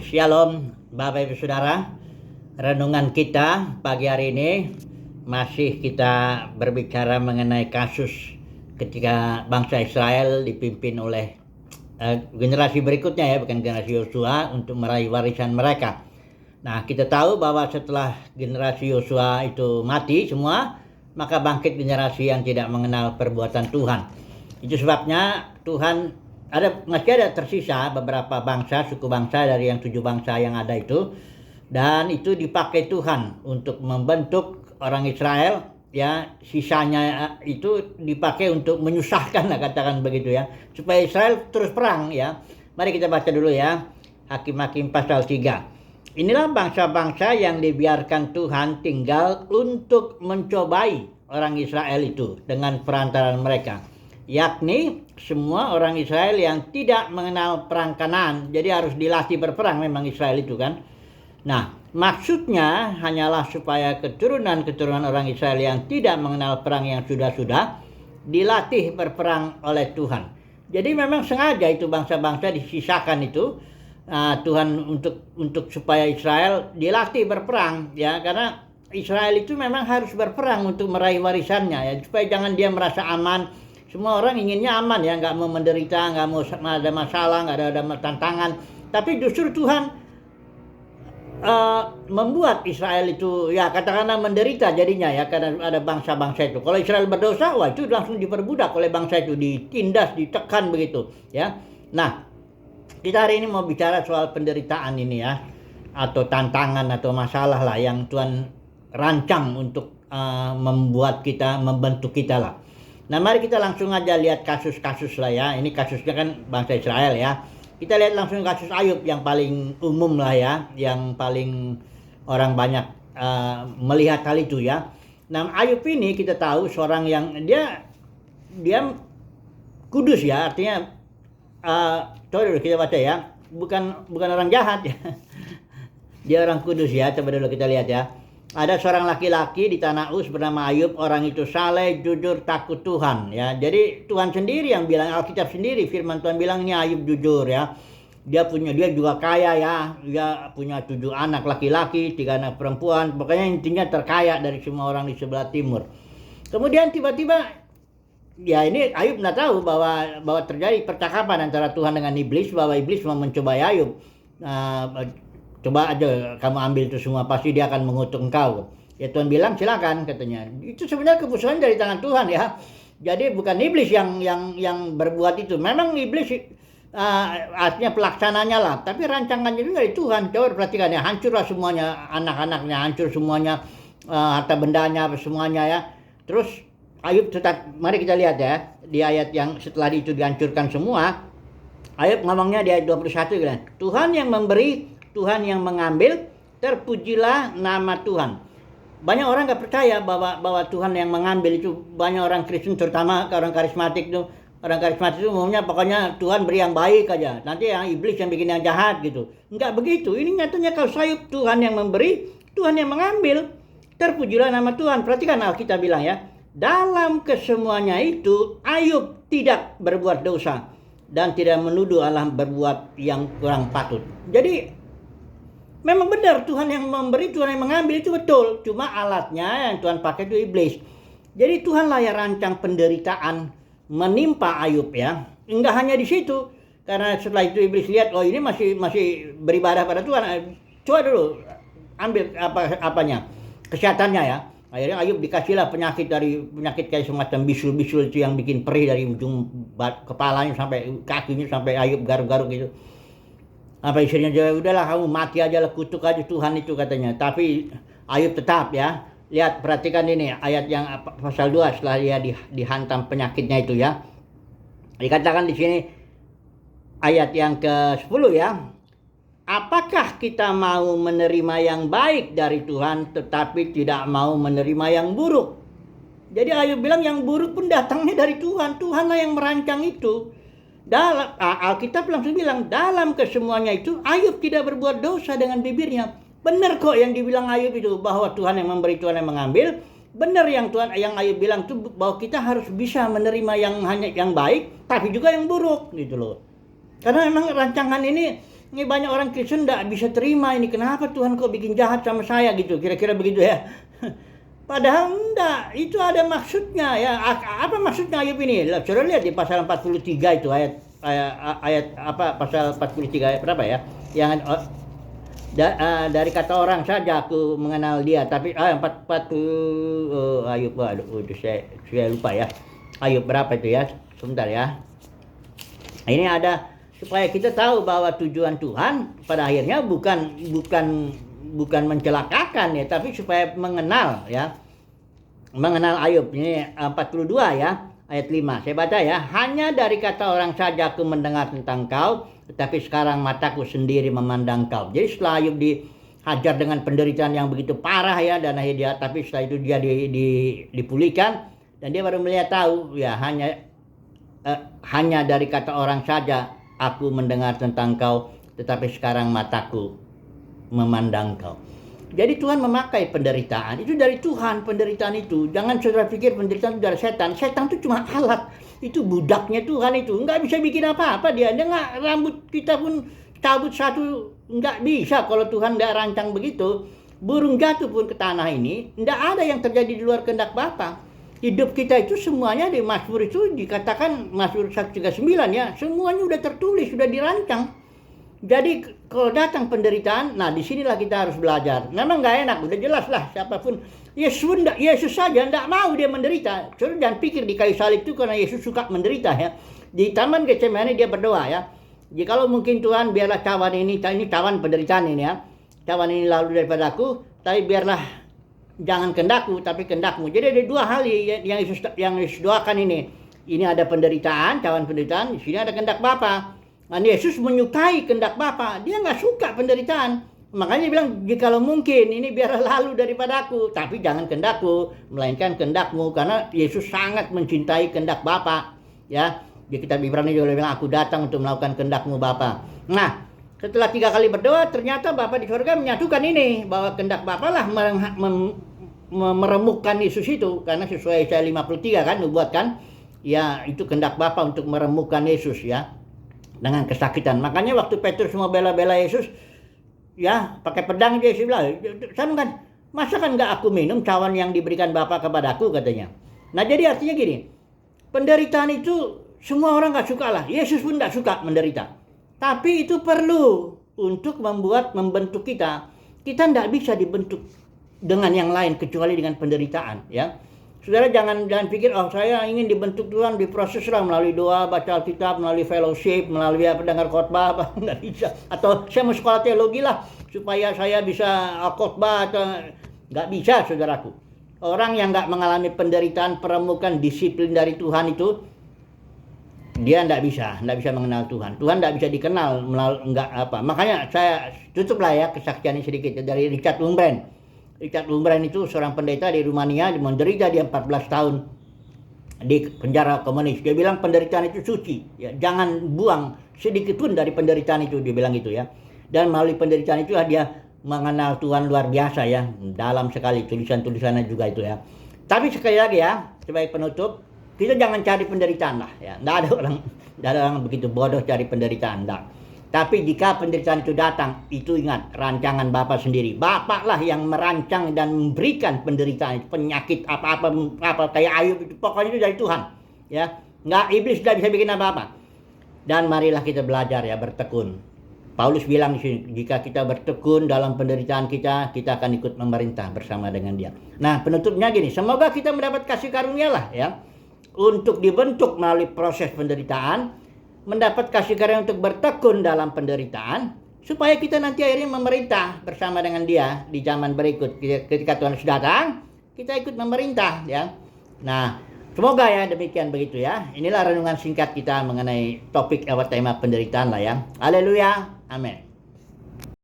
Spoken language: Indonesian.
Shalom Bapak Ibu Saudara. Renungan kita pagi hari ini masih kita berbicara mengenai kasus ketika bangsa Israel dipimpin oleh generasi berikutnya ya, bukan generasi Yosua, untuk meraih warisan mereka. Nah, kita tahu bahwa setelah generasi Yosua itu mati semua, maka bangkit generasi yang tidak mengenal perbuatan Tuhan. Itu sebabnya Tuhan masih ada tersisa beberapa bangsa, suku bangsa dari yang 7 bangsa yang ada itu, dan itu dipakai Tuhan untuk membentuk orang Israel ya. Sisanya itu dipakai untuk menyusahkan lah, katakan begitu ya, supaya Israel terus perang ya. Mari kita baca dulu ya, Hakim-Hakim pasal 3. Inilah bangsa-bangsa yang dibiarkan Tuhan tinggal untuk mencobai orang Israel itu dengan perantaraan mereka, yakni semua orang Israel yang tidak mengenal perang Kanaan. Jadi harus dilatih berperang memang Israel itu kan. Nah, maksudnya hanyalah supaya keturunan-keturunan orang Israel yang tidak mengenal perang yang sudah-sudah dilatih berperang oleh Tuhan. Jadi memang sengaja itu bangsa-bangsa disisakan itu Tuhan untuk supaya Israel dilatih berperang ya, karena Israel itu memang harus berperang untuk meraih warisannya ya, supaya jangan dia merasa aman. Semua orang inginnya aman ya, nggak mau menderita, nggak mau ada masalah, nggak ada tantangan. Tapi justru Tuhan membuat Israel itu ya katakanlah menderita jadinya ya, karena ada bangsa-bangsa itu. Kalau Israel berdosa, wah itu langsung diperbudak oleh bangsa itu, ditindas, ditekan begitu ya. Nah, kita hari ini mau bicara soal penderitaan ini ya, atau tantangan atau masalah lah yang Tuhan rancang untuk membuat kita, membentuk kita lah. Nah, mari kita langsung aja lihat kasus-kasus lah ya. Ini kasusnya kan bangsa Israel ya. Kita lihat langsung kasus Ayub yang paling umum lah ya, yang paling orang banyak melihat hal itu ya. Nah, Ayub ini kita tahu seorang yang dia kudus ya, artinya coba dulu kita baca ya. Bukan orang jahat ya. Dia orang kudus ya. Coba dulu kita lihat ya. Ada seorang laki-laki di tanah Uz bernama Ayub. Orang itu saleh, jujur, takut Tuhan ya. Jadi Tuhan sendiri yang bilang, Alkitab sendiri, firman Tuhan bilang ini Ayub jujur ya. Dia juga kaya ya. Dia punya 7 anak laki-laki, 3 anak perempuan. Pokoknya intinya terkaya dari semua orang di sebelah timur. Kemudian tiba-tiba ya, ini Ayub nggak tahu bahwa terjadi percakapan antara Tuhan dengan iblis, bahwa iblis mau mencobai Ayub. Coba aja kamu ambil itu semua, pasti dia akan mengutuk engkau. Ya Tuhan bilang silakan katanya. Itu sebenarnya keputusan dari tangan Tuhan ya. Jadi bukan iblis yang berbuat itu. Memang iblis artinya pelaksananya lah, tapi rancangannya itu dari Tuhan. Coba perhatikan ya, hancurlah semuanya, anak-anaknya hancur semuanya, harta bendanya semuanya ya. Terus Ayub tetap, mari kita lihat ya, di ayat yang setelah itu dihancurkan semua, Ayub ngomongnya di ayat 21 gitu. Tuhan yang memberi, Tuhan yang mengambil, terpujilah nama Tuhan. Banyak orang nggak percaya bahwa Tuhan yang mengambil itu. Banyak orang Kristen, terutama orang karismatik itu. Orang karismatik itu umumnya pokoknya Tuhan beri yang baik aja. Nanti yang iblis yang bikin yang jahat gitu. Enggak begitu. Ini nyatanya kalau Ayub, Tuhan yang memberi, Tuhan yang mengambil. Terpujilah nama Tuhan. Perhatikan Alkitab bilang ya. Dalam kesemuanya itu Ayub tidak berbuat dosa dan tidak menuduh Allah berbuat yang kurang patut. Jadi memang benar Tuhan yang memberi, Tuhan yang mengambil, itu betul. Cuma alatnya yang Tuhan pakai itu iblis. Jadi Tuhanlah yang rancang penderitaan menimpa Ayub ya. Enggak hanya di situ. Karena setelah itu iblis lihat, oh ini masih beribadah pada Tuhan. Coba dulu ambil apanya? Kesehatannya ya. Akhirnya Ayub dikasihlah penyakit kayak semacam bisul-bisul itu yang bikin perih dari ujung kepalanya sampai kakinya, sampai Ayub garuk-garuk gitu. Apa istrinya aja, udahlah kamu mati aja lah, kutuk aja Tuhan itu katanya. Tapi Ayub tetap ya. Lihat, perhatikan ini ayat yang pasal 2 setelah dia dihantam penyakitnya itu ya. Dikatakan di sini ayat yang ke-10 ya. Apakah kita mau menerima yang baik dari Tuhan tetapi tidak mau menerima yang buruk? Jadi Ayub bilang yang buruk pun datangnya dari Tuhan. Tuhanlah yang merancang itu. Alkitab langsung bilang dalam kesemuanya itu Ayub tidak berbuat dosa dengan bibirnya. Benar kok yang dibilang Ayub itu, bahwa Tuhan yang memberi, Tuhan yang mengambil. Benar yang Ayub bilang itu, bahwa kita harus bisa menerima yang baik tapi juga yang buruk gitu loh. Karena memang rancangan ini Ini banyak orang Kristen tidak bisa terima ini, kenapa Tuhan kok bikin jahat sama saya gitu, kira-kira begitu ya. Padahal enggak, itu ada maksudnya ya. Apa maksudnya Ayub ini? Saudara lihat di pasal 43 itu ayat apa, pasal 43 ayat berapa ya? Yang dari kata orang saja aku mengenal dia, tapi 40 Ayub, aduh saya lupa ya. Ayub berapa itu ya? Sebentar ya. Ini ada supaya kita tahu bahwa tujuan Tuhan pada akhirnya bukan mencelakakan ya, tapi supaya mengenal ya. Mengenal Ayub. Ini 42 ya, ayat 5. Saya baca ya. Hanya dari kata orang saja aku mendengar tentang kau, tetapi sekarang mataku sendiri memandang kau. Jadi setelah Ayub dihajar dengan penderitaan yang begitu parah ya, dan akhirnya tapi setelah itu dia dipulihkan dan dia baru melihat tahu ya, hanya dari kata orang saja aku mendengar tentang kau, tetapi sekarang mataku memandang kau. Jadi Tuhan memakai penderitaan, itu dari Tuhan penderitaan itu. Jangan saudara pikir penderitaan itu dari setan. Setan itu cuma alat, itu budaknya Tuhan itu. Nggak bisa bikin apa-apa dia. Dia nggak, rambut kita pun cabut satu nggak bisa kalau Tuhan nggak rancang begitu. Burung jatuh pun ke tanah ini, nggak ada yang terjadi di luar kehendak Bapa. Hidup kita itu semuanya di Mazmur itu dikatakan, Mazmur 139 ya, semuanya udah tertulis, sudah dirancang. Jadi kalau datang penderitaan, nah disinilah kita harus belajar. Memang nggak enak, udah jelas lah siapapun. Yesus saja nggak mau dia menderita. Saudara jangan pikir di kayu salib itu karena Yesus suka menderita ya. Di Taman Getsemani dia berdoa ya. Jikalau mungkin Tuhan, biarlah cawan ini cawan penderitaan ini ya. Cawan ini lalu daripadaku, tapi biarlah jangan kehendakku tapi kehendakmu. Jadi ada dua hal yang Yesus doakan ini. Ini ada penderitaan, cawan penderitaan, di sini ada kehendak Bapa. Nah, Yesus menyukai kehendak Bapa. Dia nggak suka penderitaan. Makanya dia bilang, jikalau mungkin ini biarlah lalu daripadaku, tapi jangan kehendakku, melainkan kehendakmu, karena Yesus sangat mencintai kehendak Bapa. Ya, di kitab Ibrani juga bilang, aku datang untuk melakukan kehendakmu Bapa. Nah, setelah 3 kali berdoa, ternyata Bapa di surga menyatukan ini, bahwa kehendak Bapa lah meremukkan Yesus itu, karena sesuai Yesaya 53 kan, nubuat kan, ya itu kehendak Bapa untuk meremukkan Yesus ya, dengan kesakitan. Makanya waktu Petrus mau bela-bela Yesus, ya pakai pedang, dia bilang, sama kan, masa kan nggak aku minum cawan yang diberikan Bapa kepadaku, katanya. Nah jadi artinya gini, penderitaan itu semua orang nggak suka lah, Yesus pun nggak suka menderita. Tapi itu perlu untuk membentuk kita. Kita tidak bisa dibentuk dengan yang lain kecuali dengan penderitaan ya. Saudara jangan pikir, oh saya ingin dibentuk Tuhan, diproses lah melalui doa, baca Alkitab, melalui fellowship, melalui pendengar khotbah, apa nggak bisa. Atau saya mau sekolah teologi lah supaya saya bisa khotbah, atau nggak bisa saudaraku. Orang yang nggak mengalami penderitaan, peremukan disiplin dari Tuhan itu, dia tidak bisa mengenal Tuhan. Tuhan tidak bisa dikenal melalui enggak apa. Makanya saya tutuplah ya kesaksian ini sedikit dari Richard Wurmbrand. Richard Wurmbrand itu seorang pendeta di Rumania, menderita dia 14 tahun di penjara komunis. Dia bilang penderitaan itu suci, ya, jangan buang sedikit pun dari penderitaan itu, dia bilang gitu ya. Dan melalui penderitaan itu dia mengenal Tuhan luar biasa ya, dalam sekali tulisan-tulisannya juga itu ya. Tapi sekali lagi ya, sebagai penutup, kita jangan cari penderitaan lah ya. Nggak ada orang begitu bodoh cari penderitaan, enggak. Tapi jika penderitaan itu datang, itu ingat rancangan Bapa sendiri. Bapa lah yang merancang dan memberikan penderitaan, penyakit apa kayak Ayub itu, pokoknya itu dari Tuhan. Ya, nggak, iblis tidak bisa bikin apa-apa. Dan marilah kita belajar ya, bertekun. Paulus bilang di sini, jika kita bertekun dalam penderitaan kita akan ikut memerintah bersama dengan Dia. Nah, penutupnya gini, semoga kita mendapat kasih karunia lah ya, untuk dibentuk melalui proses penderitaan, mendapat kasih karunia untuk bertekun dalam penderitaan, supaya kita nanti akhirnya memerintah bersama dengan Dia di zaman berikut. Ketika Tuhan sudah datang, kita ikut memerintah ya. Nah, semoga ya demikian begitu ya. Inilah renungan singkat kita mengenai topik atau tema penderitaan lah ya. Haleluya, amin.